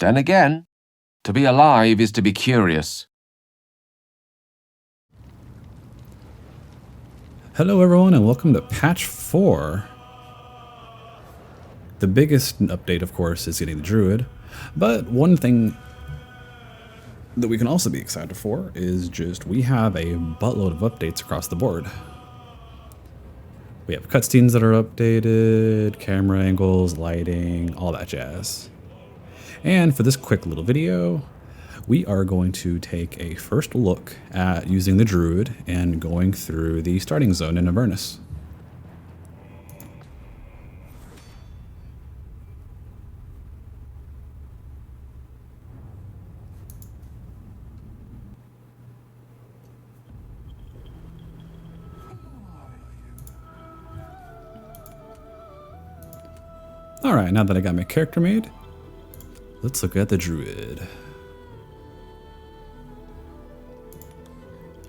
Then again, to be alive is to be curious. Hello everyone and welcome to patch 4. The biggest update, of course, is getting the Druid, but one thing that we can also be excited for is just we have a buttload of updates across the board. We have cutscenes that are updated, camera angles, lighting, all that jazz. And for this quick little video, we are going to take a first look at using the Druid and going through the starting zone in Avernus. Alright, now that I got my character made, let's look at the Druid.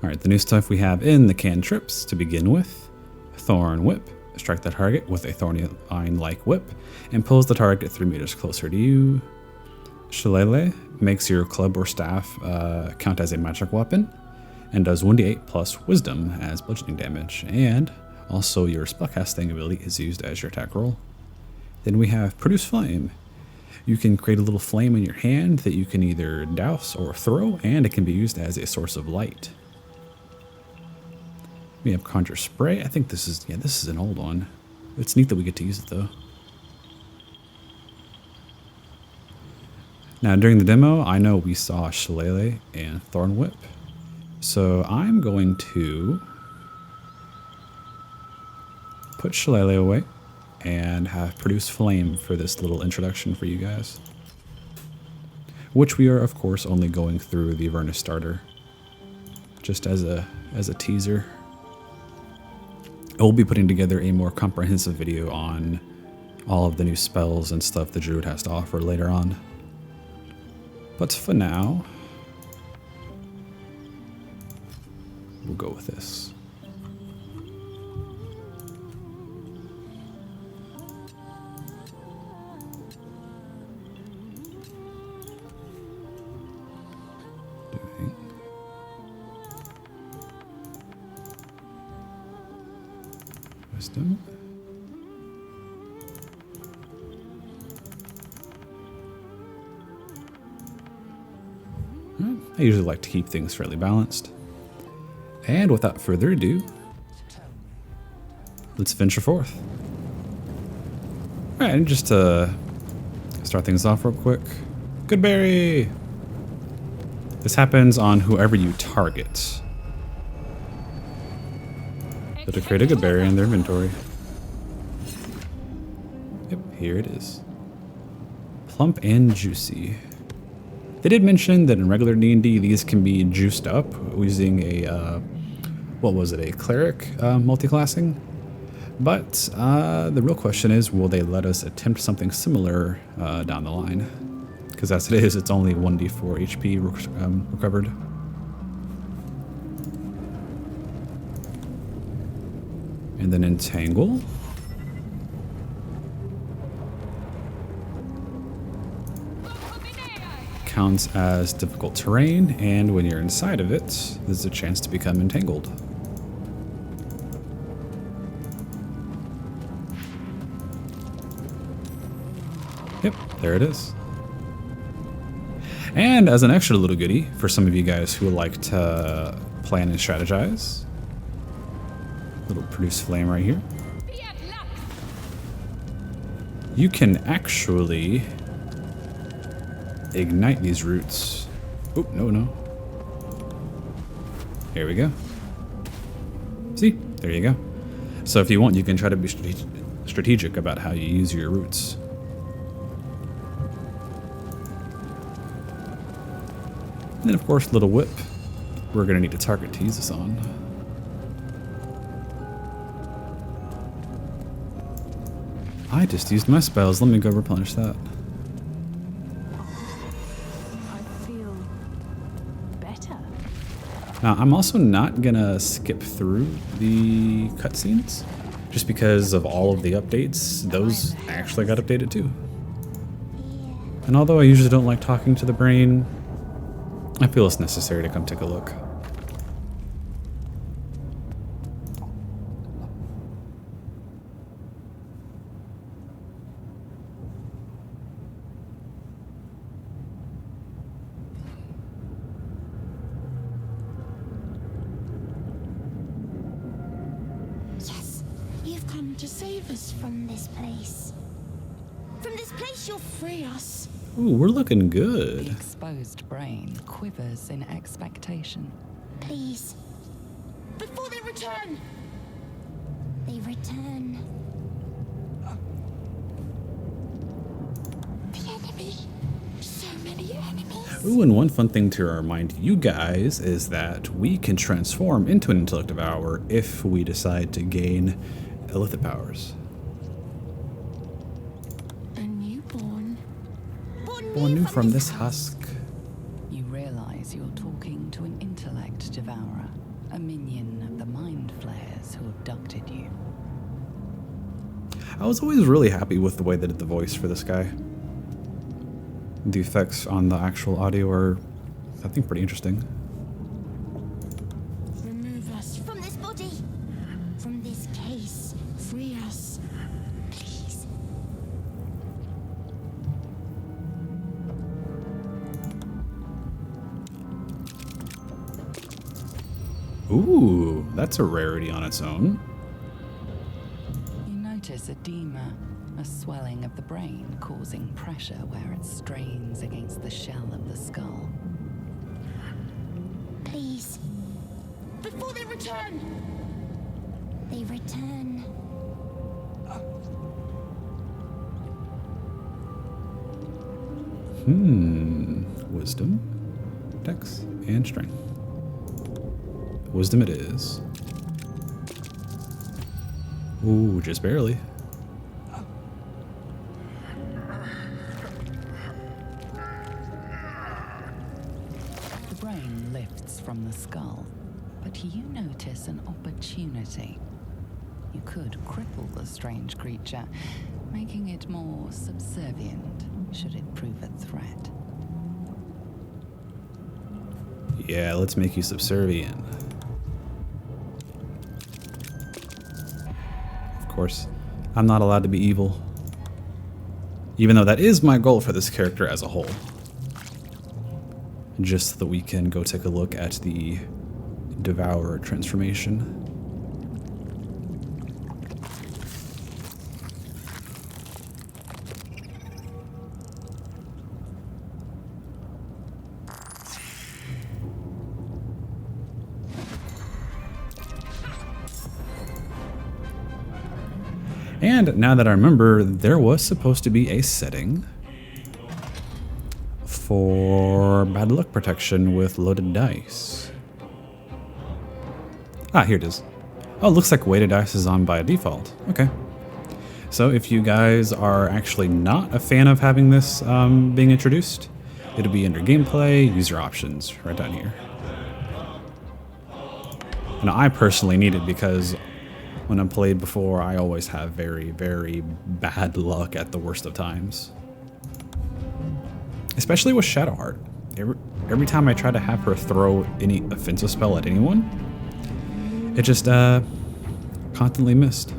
Alright, the new stuff we have in the cantrips to begin with. Thorn Whip. Strike the target with a thorny vine-like whip and pulls the target 3 meters closer to you. Shillelagh makes your club or staff count as a magic weapon and does 1d8 plus wisdom as bludgeoning damage. And also your spellcasting ability is used as your attack roll. Then we have Produce Flame. You can create a little flame in your hand that you can either douse or throw, and it can be used as a source of light. We have Conjure Spray. I think this is an old one. It's neat that we get to use it though. Now during the demo, I know we saw Shillelagh and Thorn Whip. So I'm going to put Shillelagh away and have Produce Flame for this little introduction for you guys. Which we are of course only going through the Avernus starter. Just as a teaser. I will be putting together a more comprehensive video on all of the new spells and stuff the Druid has to offer later on. But for now, we'll go with this. Wisdom. I usually like to keep things fairly balanced. And without further ado, let's venture forth. Alright, and just to start things off real quick. Good berry! This happens on whoever you target. So to create a good berry in their inventory. Yep, here it is. Plump and juicy. They did mention that in regular D&D these can be juiced up using a, what was it, a cleric multiclassing? But the real question is, will they let us attempt something similar down the line? Because as it is, it's only 1d4 HP recovered. And then Entangle. Counts as difficult terrain, and when you're inside of it, there's a chance to become entangled. Yep, there it is. And as an extra little goodie, for some of you guys who like to plan and strategize, little Produce Flame right here. You can actually ignite these roots. Oh, no. Here we go. See? There you go. So if you want, you can try to be strategic about how you use your roots. And then of course, little whip. We're gonna need a target to use this on. I just used my spells. Let me go replenish that. I feel better. Now, I'm also not gonna skip through the cutscenes, just because of all of the updates. Those actually got updated too. And although I usually don't like talking to the brain, I feel it's necessary to come take a look. Yes, you've come to save us from this place. From this place, you'll free us. Ooh, we're looking The good. exposed brain quivers in expectation. Please. Before they return. They return. The enemy. So many enemies. Ooh, and one fun thing to remind you guys is that we can transform into an intellect devourer if we decide to gain illithid powers. A newborn. Born new from this husk. You realize you're talking to an intellect devourer, a minion of the mind flayers who abducted you. I was always really happy with the way they did the voice for this guy. The effects on the actual audio are, I think, pretty interesting. Remove us from this body. From this case. Free us. Please. Ooh, that's a rarity on its own. You notice edema, a swelling of the brain causing pressure where it strains against the shell of the skull. Please. Before they return. They return. Wisdom, dex, and strength. Wisdom it is. Ooh, just barely. The brain lifts from the skull, but you notice an opportunity. You could cripple the strange creature, making it more subservient should it prove a threat. Yeah, let's make you subservient. Of course, I'm not allowed to be evil. Even though that is my goal for this character as a whole. Just so that we can go take a look at the Devourer transformation. And now that I remember, there was supposed to be a setting for bad luck protection with loaded dice. Ah, here it is. Oh, it looks like weighted dice is on by default. Okay. So if you guys are actually not a fan of having this being introduced, it'll be under gameplay, user options, right down here. And I personally need it because when I've played before, I always have very, very bad luck at the worst of times. Especially with Shadowheart. Every time I try to have her throw any offensive spell at anyone, it just constantly missed.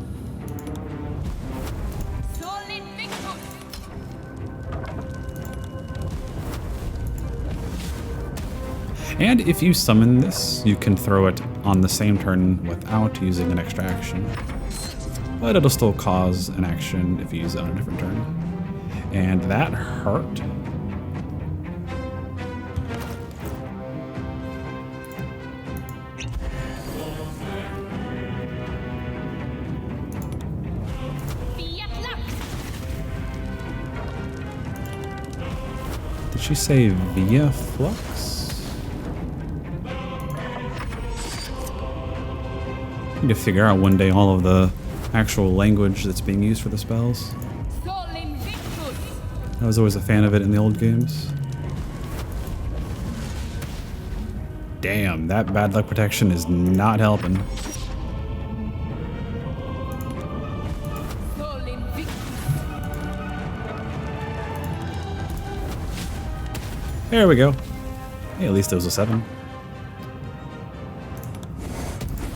And if you summon this, you can throw it on the same turn without using an extra action. But it'll still cause an action if you use it on a different turn. And that hurt. Did she say via flux? Need to figure out one day all of the actual language that's being used for the spells. I was always a fan of it in the old games. Damn, that bad luck protection is not helping. There we go. Hey, at least it was a 7.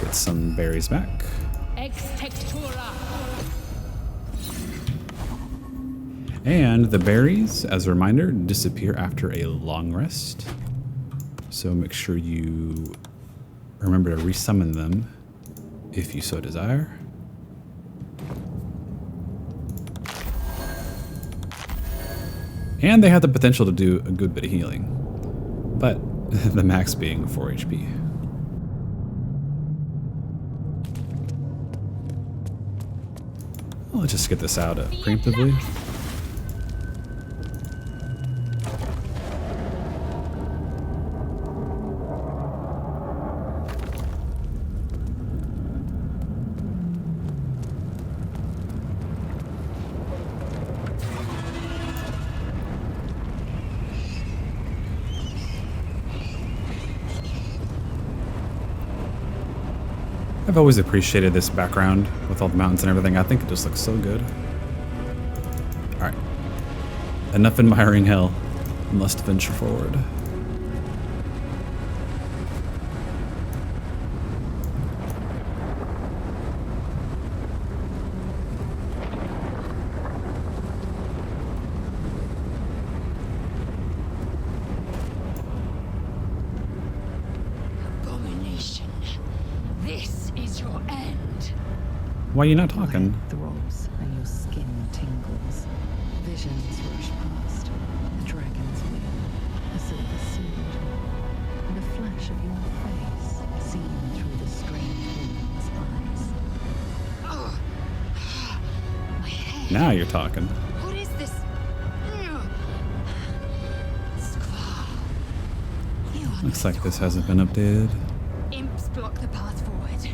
Get some berries back. Ex textura. And the berries, as a reminder, disappear after a long rest. So make sure you remember to resummon them if you so desire. And they have the potential to do a good bit of healing, but the max being 4 HP. Well, let's just get this out preemptively. I've always appreciated this background with all the mountains and everything. I think it just looks so good. Alright. Enough admiring hell. Must venture forward. Abomination. This is your end. Why are you not talking? Throbs and your skin tingles. Visions rush past. The dragon's wheel, a silver sword, and a flash of your face seen through the strange woman's eyes. Oh. My head. Now you're talking. What is this? Squall. You are Looks like this hasn't been updated. Imps block the path forward.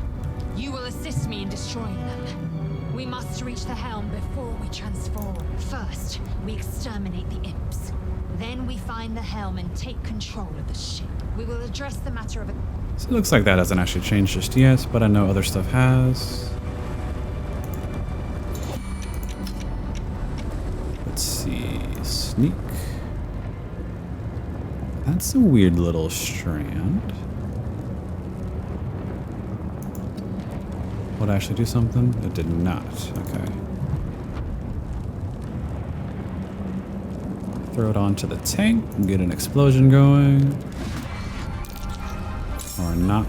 You will assist me in destroying them. We must reach the helm before we transform. First, we exterminate the imps. Then we find the helm and take control of the ship. We will address the matter of a... So it looks like that hasn't actually changed just yet, but I know other stuff has. Let's see. Sneak. That's a weird little strand. Would I actually do something? It did not. Okay. Throw it onto the tank and get an explosion going. Or not.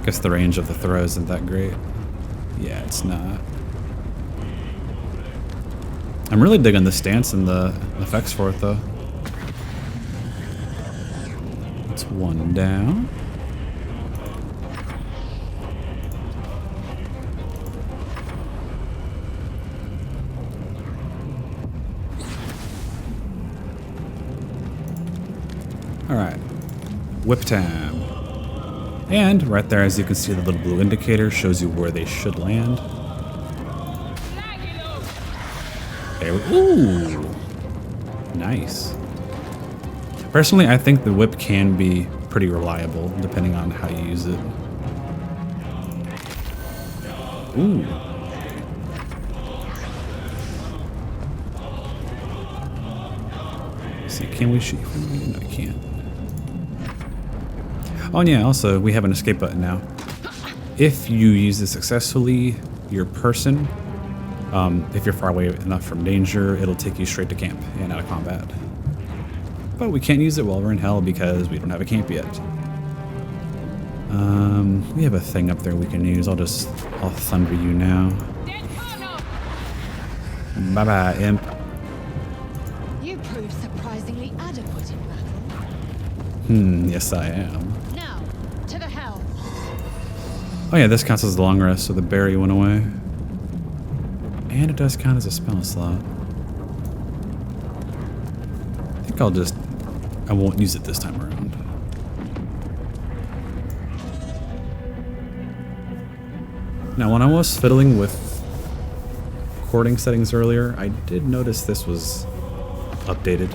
Guess the range of the throw isn't that great. Yeah, it's not. I'm really digging the stance and the effects for it though. It's one down. Alright, whip time. And right there, as you can see, the little blue indicator shows you where they should land. There we, ooh! Nice. Personally, I think the whip can be pretty reliable, depending on how you use it. Ooh. Let's see, can we shoot from here? No, I can't. Oh, and yeah, also, we have an escape button now. If you use it successfully, your person, if you're far away enough from danger, it'll take you straight to camp and out of combat. But we can't use it while we're in hell because we don't have a camp yet. We have a thing up there we can use. I'll thunder you now. Bye-bye, imp. You prove surprisingly adequate in battle. Yes I am. Now, to the helm. Oh yeah, this counts as the long rest, so the berry went away. And it does count as a spell slot. I think I won't use it this time around. Now, when I was fiddling with recording settings earlier, I did notice this was updated.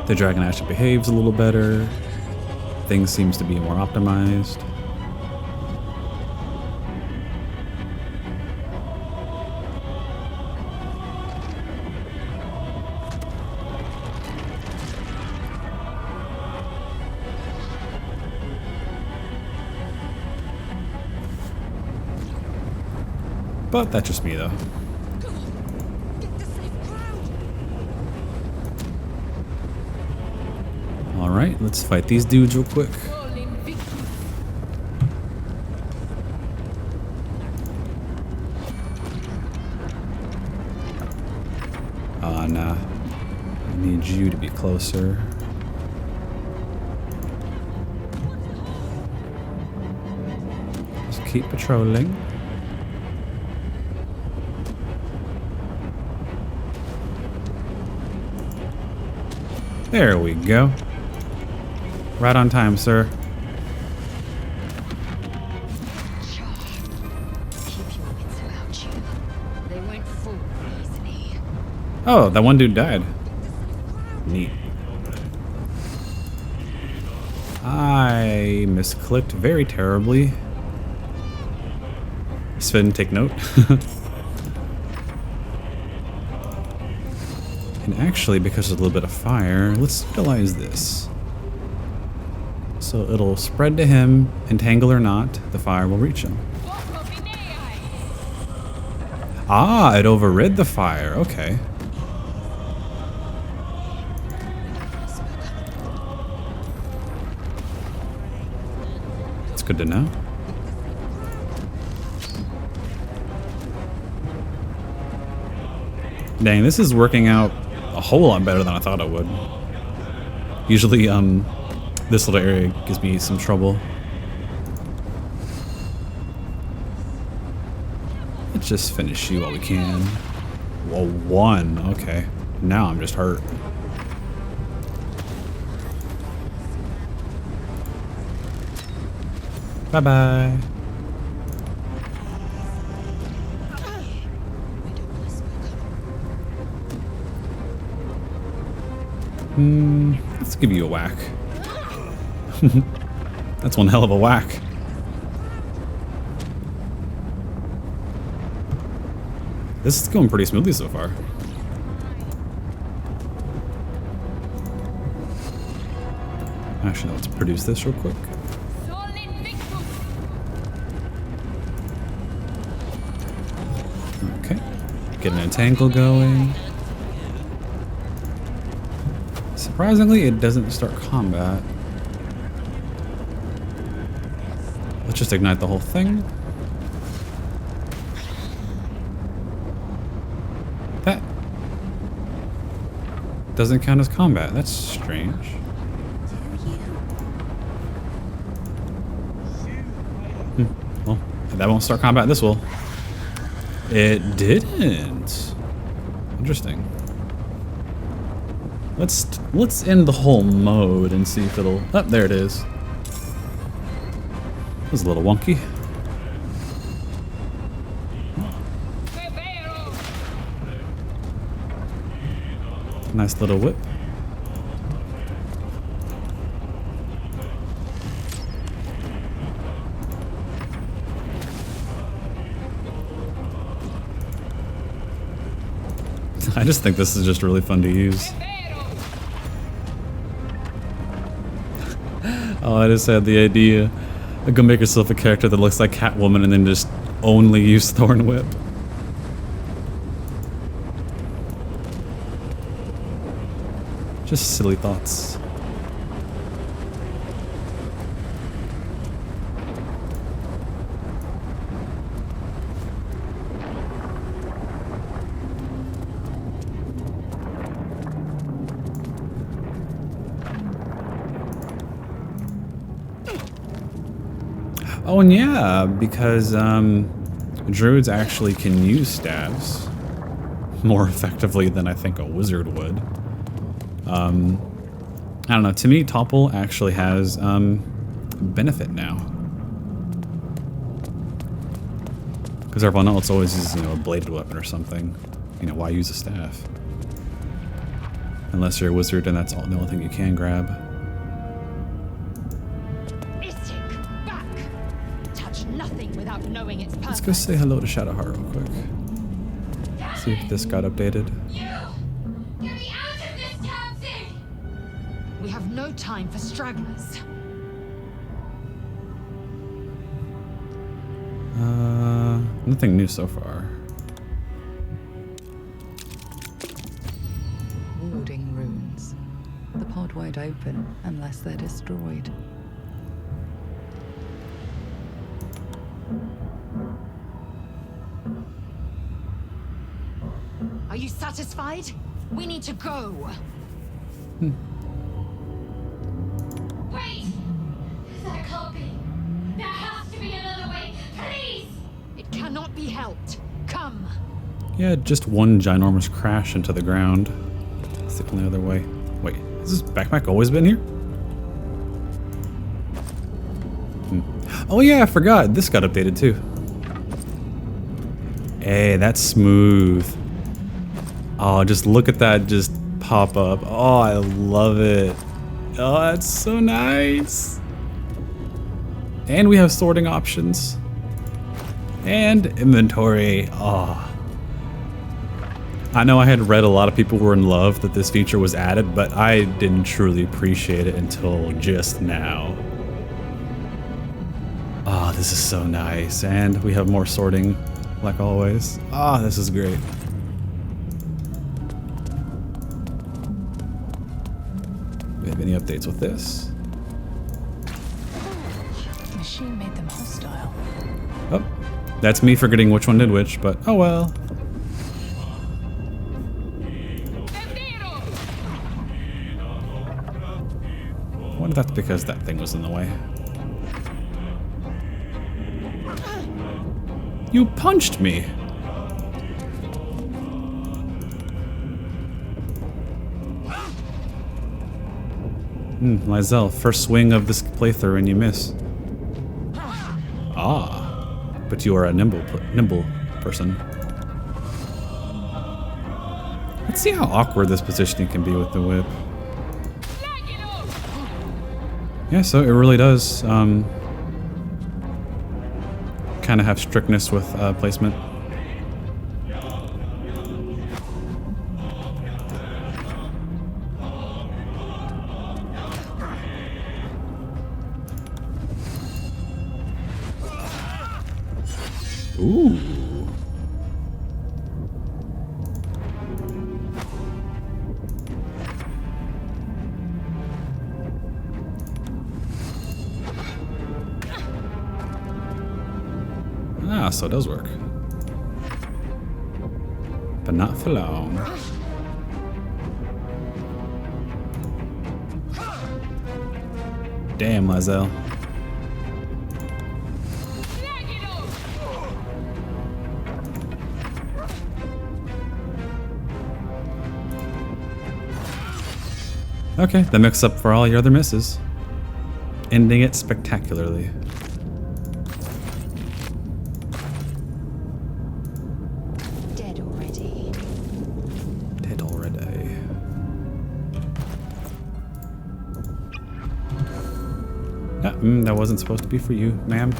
The dragon actually behaves a little better. Things seems to be more optimized. but that's just me though. Alright, let's fight these dudes real quick. Nah. I need you to be closer. Just keep patrolling. There we go. Right on time, sir. Keep your wits about you. They won't fall easily. Oh, that one dude died. Neat. I misclicked very terribly. Sven, take note. And actually, because there's a little bit of fire, let's utilize this. So it'll spread to him, entangle or not, the fire will reach him. Ah, it overrid the fire. Okay. It's good to know. Dang, this is working out a whole lot better than I thought it would. Usually, this little area gives me some trouble. Let's just finish you while we can. Whoa, one. Okay. Now I'm just hurt. Bye-bye. Let's give you a whack. That's one hell of a whack. This is going pretty smoothly so far. Actually, let's produce this real quick. Okay. Get an entangle going. Surprisingly, it doesn't start combat. Let's just ignite the whole thing. That doesn't count as combat. That's strange. Well, that won't start combat. This will. It didn't. Interesting. Let's end the whole mode and see if it'll. Oh, there it is. It was a little wonky. Nice little whip. I just think this is just really fun to use. Oh, I just had the idea. Go make yourself a character that looks like Catwoman and then just only use Thorn Whip. Just silly thoughts. Oh, and yeah, because druids actually can use staves more effectively than I think a wizard would. I don't know. To me, Topple actually has benefit now. Because everyone else always uses, a bladed weapon or something. Why use a staff? Unless you're a wizard and that's the only thing you can grab. Let's go say hello to Shadowheart real quick. See if this got updated. Get me out of this town! We have no time for stragglers. Nothing new so far. encoding runes. The pod won't open unless they're destroyed. Are you satisfied? We need to go. Wait! That can't be. There has to be another way. Please! It cannot be helped. Come. Yeah, just one ginormous crash into the ground. It's the only other way. Wait, has this backpack always been here? Oh yeah, I forgot. This got updated too. Hey, that's smooth. Oh, just look at that just pop up. Oh, I love it. Oh, that's so nice. And we have sorting options. And inventory. Oh. I know I had read a lot of people were in love that this feature was added, but I didn't truly appreciate it until just now. Oh, this is so nice. And we have more sorting, like always. Ah, this is great. Do we have any updates with this? The machine made them hostile. Oh, that's me forgetting which one did which, but oh well. I wonder if that's because that thing was in the way. You punched me! Lizelle, first swing of this playthrough and you miss. Ah, but you are a nimble person. Let's see how awkward this positioning can be with the whip. Yeah, so it really does kind of have strictness with placement. Ooh. Ah, so it does work. But not for long. Damn, Lizelle. Okay, that makes up for all your other misses. Ending it spectacularly. Dead already. Dead already. That wasn't supposed to be for you, ma'am.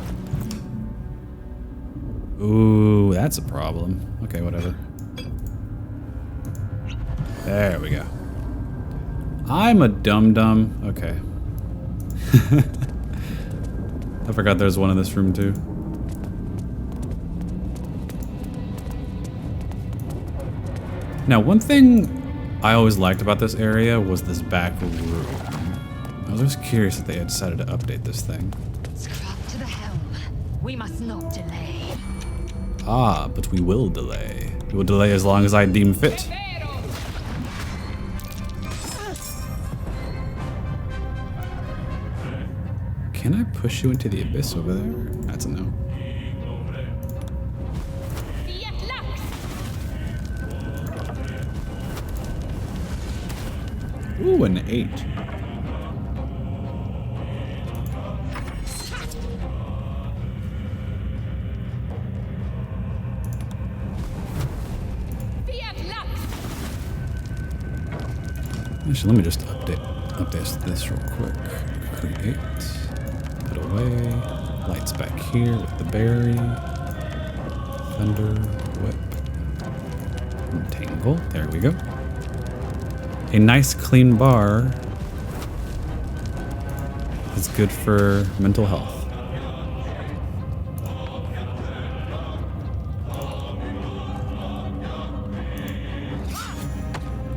Ooh, that's a problem. Okay, whatever. There we go. I'm a dum-dum. Okay. I forgot there's one in this room too. Now, one thing I always liked about this area was this back room. I was just curious if they had decided to update this thing. Scrap to the helm. We must not delay. Ah, but we will delay. We will delay as long as I deem fit. Can I push you into the abyss over there? That's a no. Ooh, an 8. Actually, let me just update this real quick. Create. Put away. Lights back here with the berry. Thunder. Whip. Entangle. There we go. A nice clean bar is good for mental health.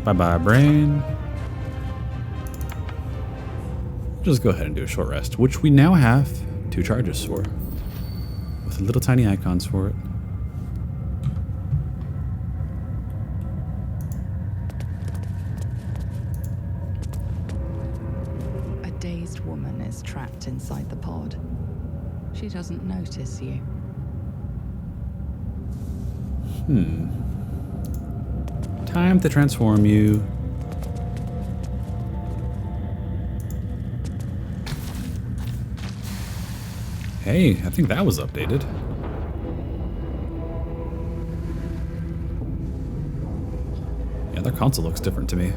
Bye-bye, brain. Just go ahead and do a short rest, which we now have 2 charges for, with little tiny icons for it. A dazed woman is trapped inside the pod. She doesn't notice you. Time to transform you. Hey, I think that was updated. Yeah, their console looks different to me.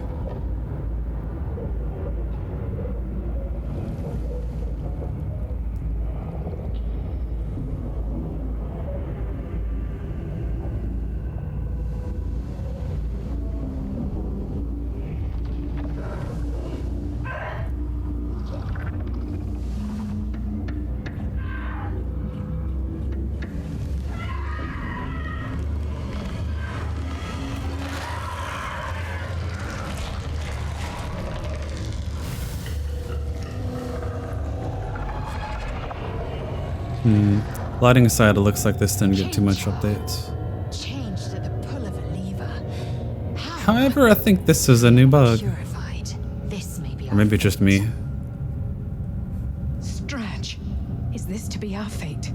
Lighting aside, it looks like this didn't get too much updates. Changed at the pull of a lever. However, I think this is a new bug. Purified. This may be Or maybe just me. Strange. Is this to be our fate?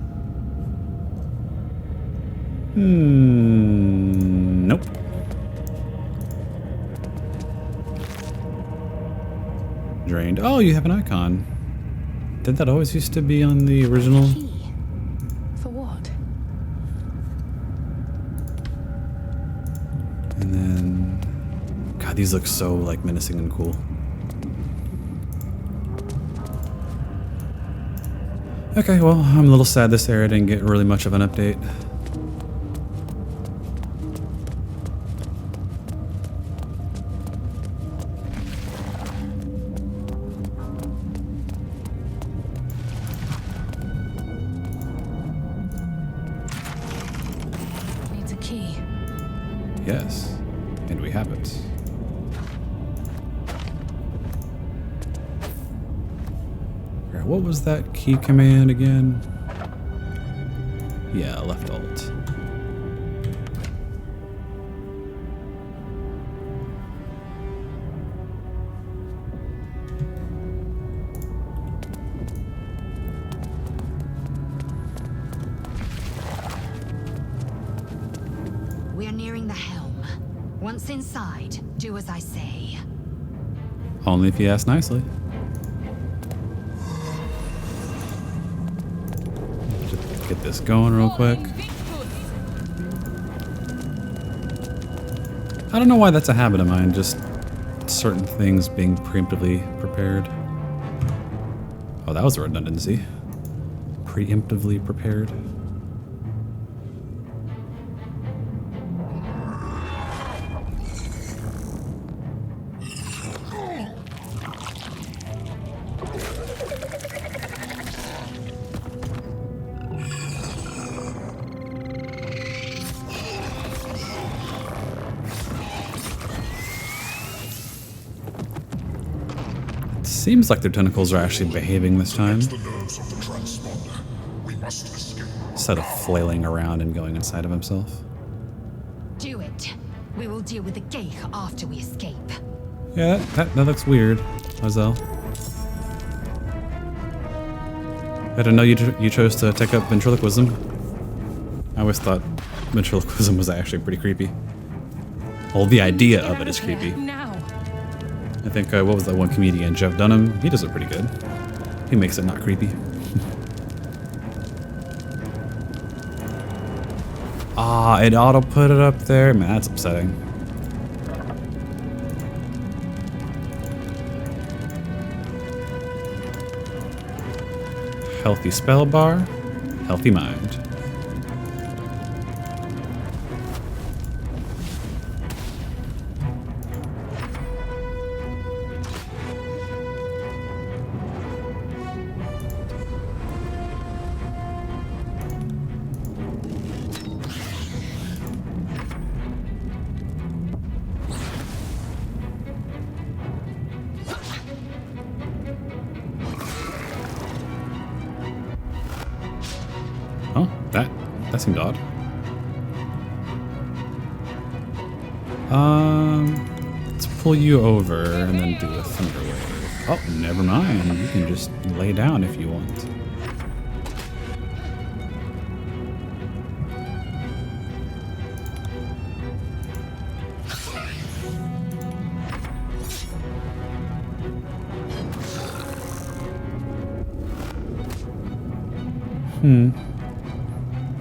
Nope. Drained. Oh, you have an icon. Did that always used to be on the original? Key. For what? And then... God, these look so, like, menacing and cool. Okay, well, I'm a little sad this area didn't get really much of an update. Needs a key. Yes, and we have it. Alright, what was that key command again? Yeah, left alt. We're nearing the helm. Once inside, do as I say. Only if you ask nicely. Just get this going real quick. I don't know why that's a habit of mine, just certain things being preemptively prepared. Oh, that was a redundancy. Preemptively prepared. Seems like their tentacles are actually behaving this time, The nerves of the transponder. We must escape. instead of flailing around and going inside of himself. Do it. We will deal with the gate after we escape. Yeah, that looks weird, Hazel. I didn't know you chose to take up ventriloquism. I always thought ventriloquism was actually pretty creepy. Well, the idea of it is creepy. Now. I think, what was that one comedian, Jeff Dunham? He does it pretty good. He makes it not creepy. Ah, it auto put it up there? Man, that's upsetting. Healthy spell bar, healthy mind. That seemed odd. Let's pull you over and then do a thunder wave. Oh, never mind. You can just lay down if you want.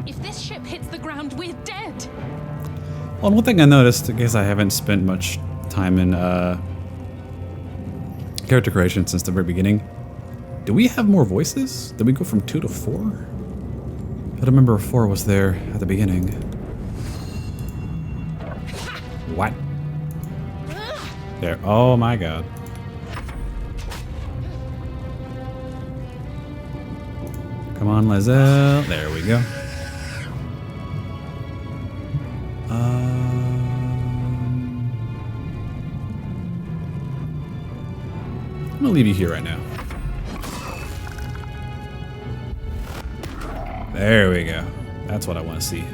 If this ship hits the ground, we're dead. Well, one thing I noticed, I guess I haven't spent much time in character creation since the very beginning. Do we have more voices? Did we go from 2 to 4? I don't remember if 4 was there at the beginning. What? There. Oh my god. Come on, Lizelle. There we go. I'm gonna leave you here right now. There we go. That's what I want to see.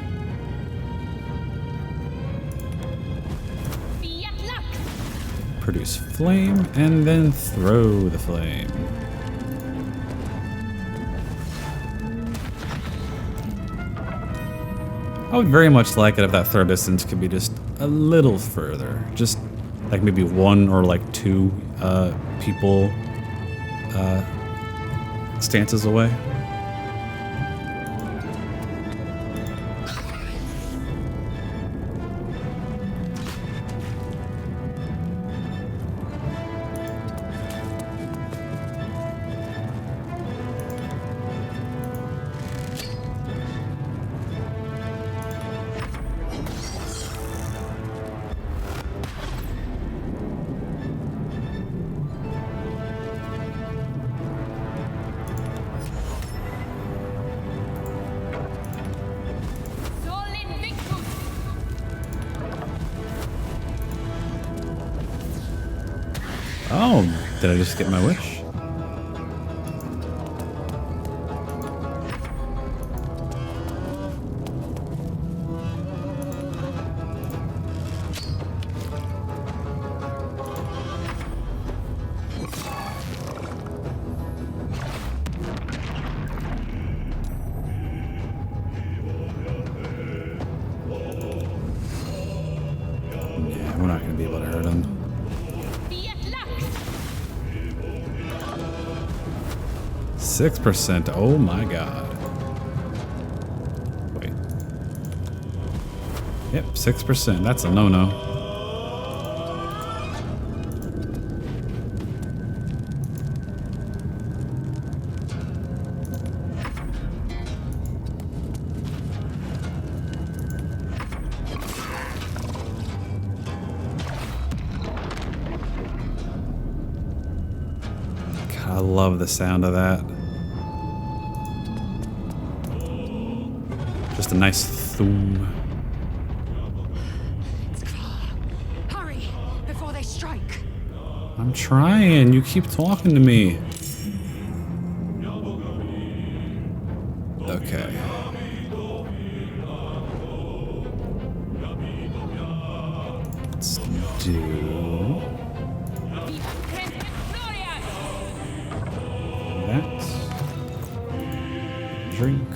Produce flame and then throw the flame. I would very much like it if that throw distance could be just a little further. Just like maybe 1 or like 2 people stances away. Oh, did I just get my wish? Yeah, we're not going to be able to hurt him. 6%. Oh my god. Wait. Yep, 6%. That's a no-no. God, I love the sound of that. Just a nice thum. Hurry before they strike. I'm trying. You keep talking to me. Okay. Let's do that. Drink.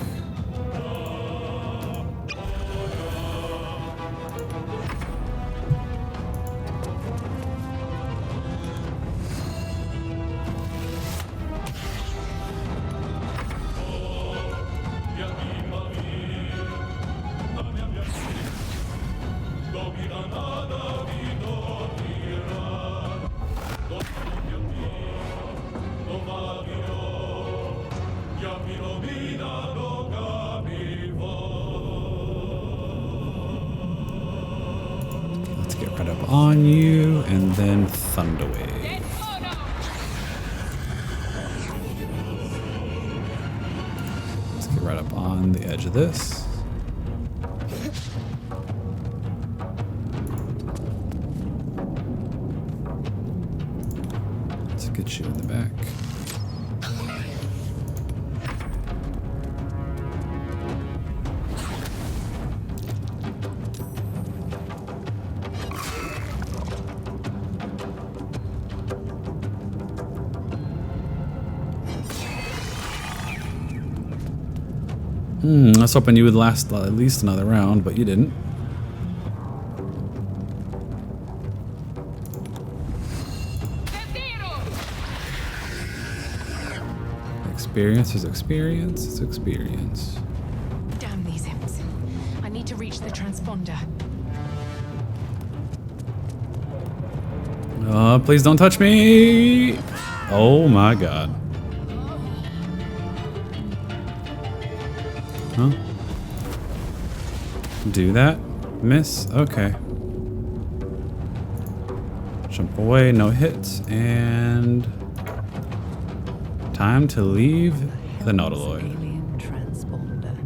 Let's get right up on you and then Thunder Wave. Let's get right up on the edge of this. Let's get you in the back. I was hoping you would last at least another round, but you didn't. Experience is experience is experience. Damn these imps. I need to reach the transponder. Please don't touch me! Oh my god. Huh? Do that? Miss? Okay. Jump away, no hits, and... time to leave the Nautiloid. Alien transponder.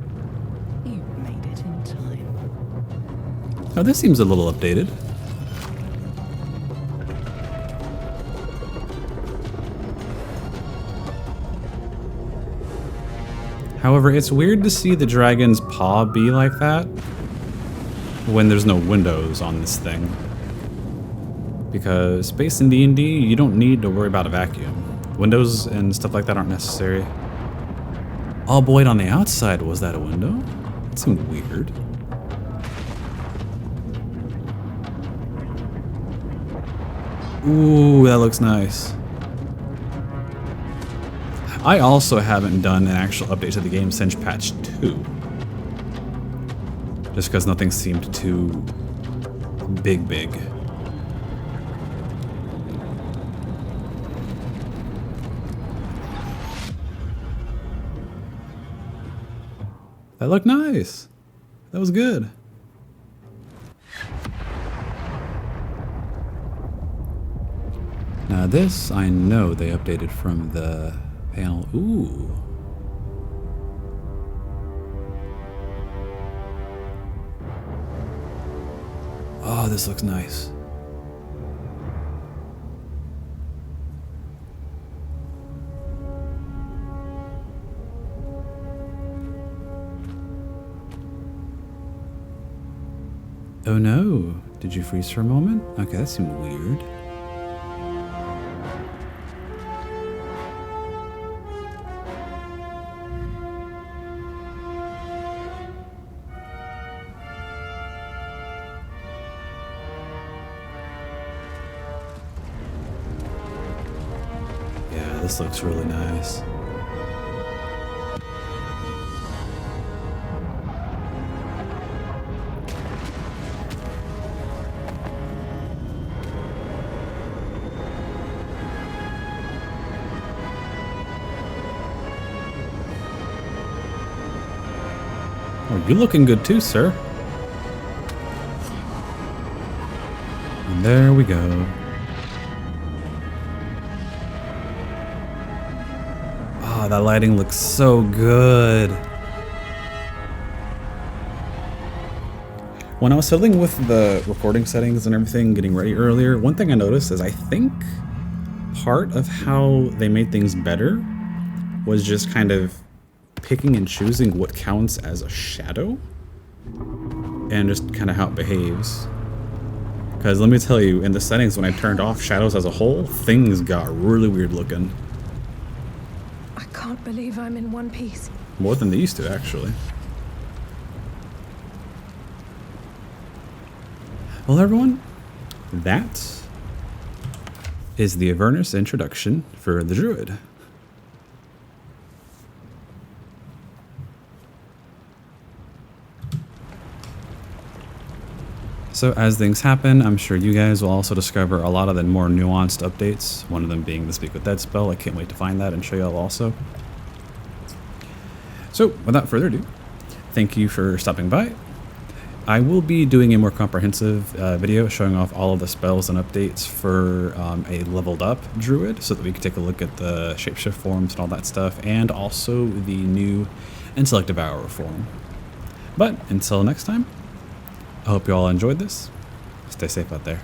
You've made it in time. Oh, this seems a little updated. However, it's weird to see the dragon's paw be like that when there's no windows on this thing. Because space in D&D, you don't need to worry about a vacuum. Windows and stuff like that aren't necessary. Oh, boy, on the outside, was that a window? That seemed weird. Ooh, that looks nice. I also haven't done an actual update to the game since patch 2. Just because nothing seemed too big. That looked nice. That was good. Now this, I know they updated from the panel. Ooh. Oh, this looks nice. Oh no, did you freeze for a moment? Okay, that seemed weird. Yeah, this looks really nice. Oh, you're looking good too, sir. And there we go. Ah, that lighting looks so good. When I was fiddling with the recording settings and everything, getting ready earlier, one thing I noticed is I think part of how they made things better was just kind of picking and choosing what counts as a shadow and just kind of how it behaves. Because let me tell you, in the settings when I turned off shadows as a whole, things got really weird looking. I can't believe I'm in one piece. More than they used to, actually. Well, everyone, that is the Avernus introduction for the Druid. So as things happen, I'm sure you guys will also discover a lot of the more nuanced updates, one of them being the Speak with Dead spell. I can't wait to find that and show y'all also. So without further ado, thank you for stopping by. I will be doing a more comprehensive video showing off all of the spells and updates for a leveled up Druid so that we can take a look at the shapeshift forms and all that stuff, and also the new Intellect Devourer form. But until next time, I hope you all enjoyed this. Stay safe out there.